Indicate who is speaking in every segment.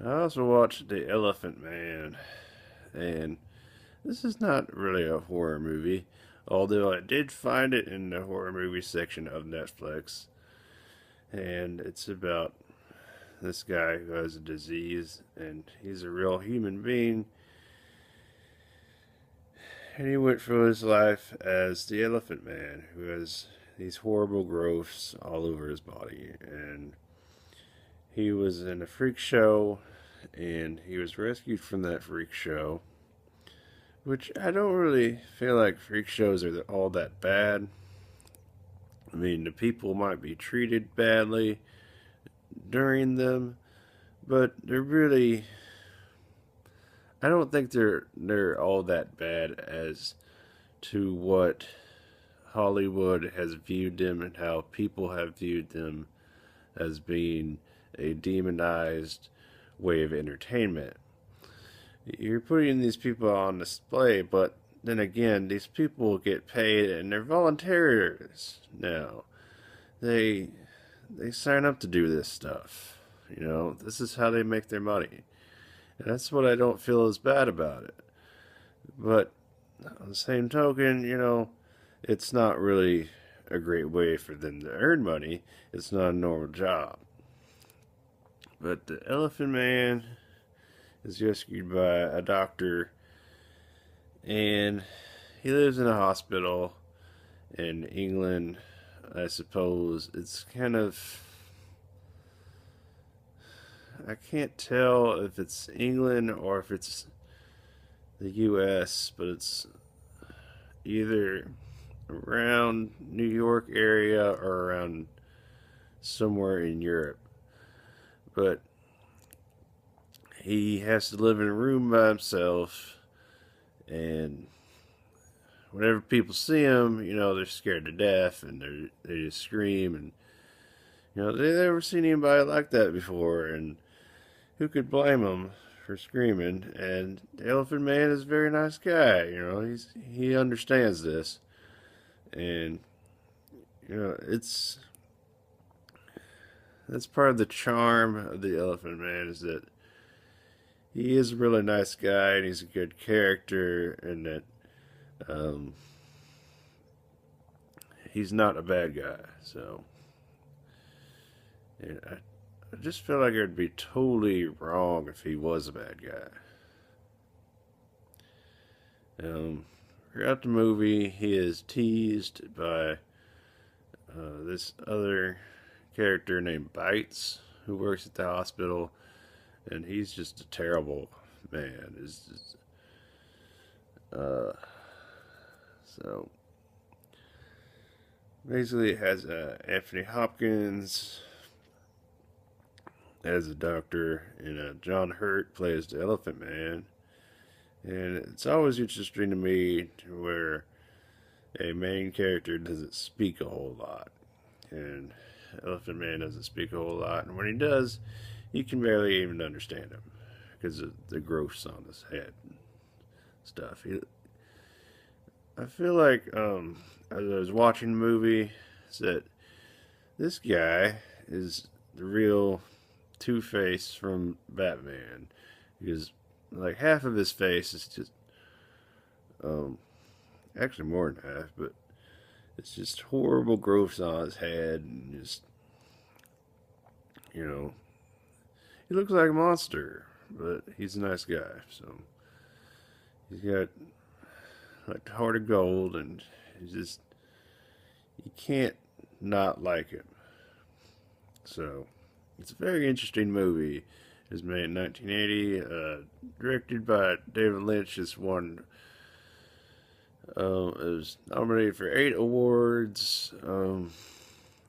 Speaker 1: I also watched The Elephant Man, and this is not really a horror movie, although I did find it in the horror movie section of Netflix. And it's about this guy who has a disease, and he's a real human being, and he went through his life as the Elephant Man, who has these horrible growths all over his body. And he was in a freak show, and he was rescued from that freak show, which I don't really feel like freak shows are all that bad. I mean, the people might be treated badly during them, but they're really, I don't think they're all that bad as to what Hollywood has viewed them and how people have viewed them as being a demonized way of entertainment. You're putting these people on display, but then again, these people get paid and they're volunteers now. They they sign up to do this stuff. This is how they make their money. And that's what I don't feel is bad about it. But on the same token, it's not really a great way for them to earn money. It's not a normal job. But the Elephant Man is rescued by a doctor, and he lives in a hospital in England. I suppose it's kind of, I can't tell if it's England or if it's the US, but it's either around New York area or around somewhere in Europe. But he has to live in a room by himself, and whenever people see him, they're scared to death, and they just scream, and they've never seen anybody like that before, and who could blame them for screaming? And the Elephant Man is a very nice guy. He understands this, and it's that's part of the charm of the Elephant Man, is that he is a really nice guy and he's a good character, and that um, he's not a bad guy. So, and I just feel like it'd be totally wrong if he was a bad guy. Throughout the movie, he is teased by this other character named Bites, who works at the hospital, and he's just a terrible man. Uh, so basically, it has Anthony Hopkins as a doctor, and John Hurt plays the Elephant Man. And it's always interesting to me where a main character doesn't speak a whole lot, and Elephant Man doesn't speak a whole lot, and when he does, you can barely even understand him because of the growths on his head and stuff. I feel like as I was watching the movie, that this guy is the real Two-Face from Batman, because like half of his face is just actually more than half, but it's just horrible growths on his head, and just you know he looks like a monster, but he's a nice guy. So he's got like the heart of gold, and he's just, you can't not like him. So it's a very interesting movie. It was made in 1980, directed by David Lynch. It's won. It was nominated for 8 awards.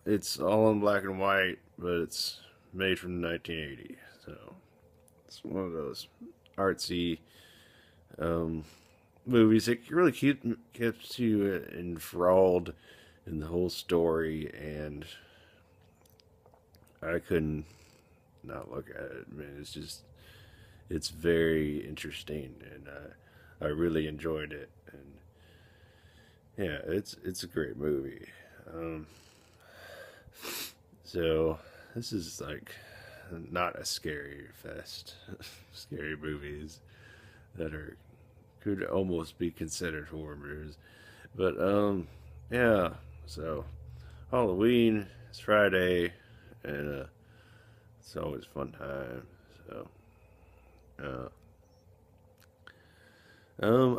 Speaker 1: It's all in black and white, but it's made from 1980. So it's one of those artsy movies that really keeps you enthralled in the whole story, and I couldn't not look at it. Man, it's very interesting, and I really enjoyed it. And yeah, it's a great movie. So this is like not a scary fest. Scary movies that are could almost be considered horror movies. But yeah. So Halloween is Friday, and it's always a fun time. So uh,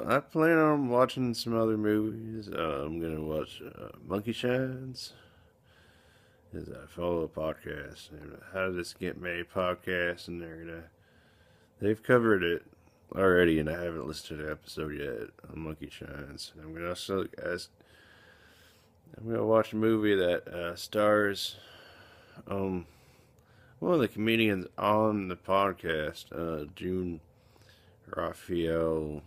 Speaker 1: I plan on watching some other movies. I'm gonna watch Monkey Shines. Is I follow a podcast and How Did This Get Made podcast, and they've covered it already, and I haven't listened to the episode yet on Monkey Shines. And I'm gonna watch a movie that stars one of the comedians on the podcast, June Raphael,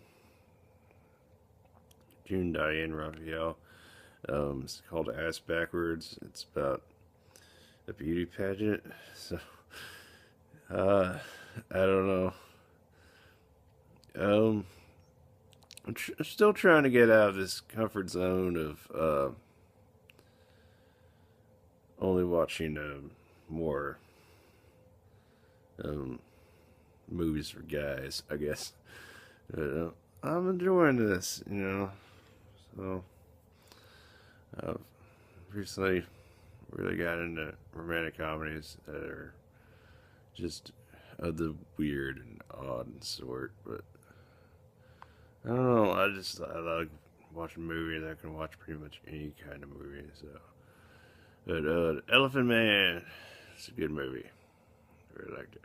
Speaker 1: June Diane Raphael. It's called Ass Backwards. It's about a beauty pageant. So, I don't know. I'm still trying to get out of this comfort zone of only watching more um, movies for guys, I guess. But, I'm enjoying this, you know. So, I've recently really got into romantic comedies that are just of the weird and odd sort. But I don't know. I like watching movies. I can watch pretty much any kind of movie. So, but Elephant Man, it's a good movie. I really liked it.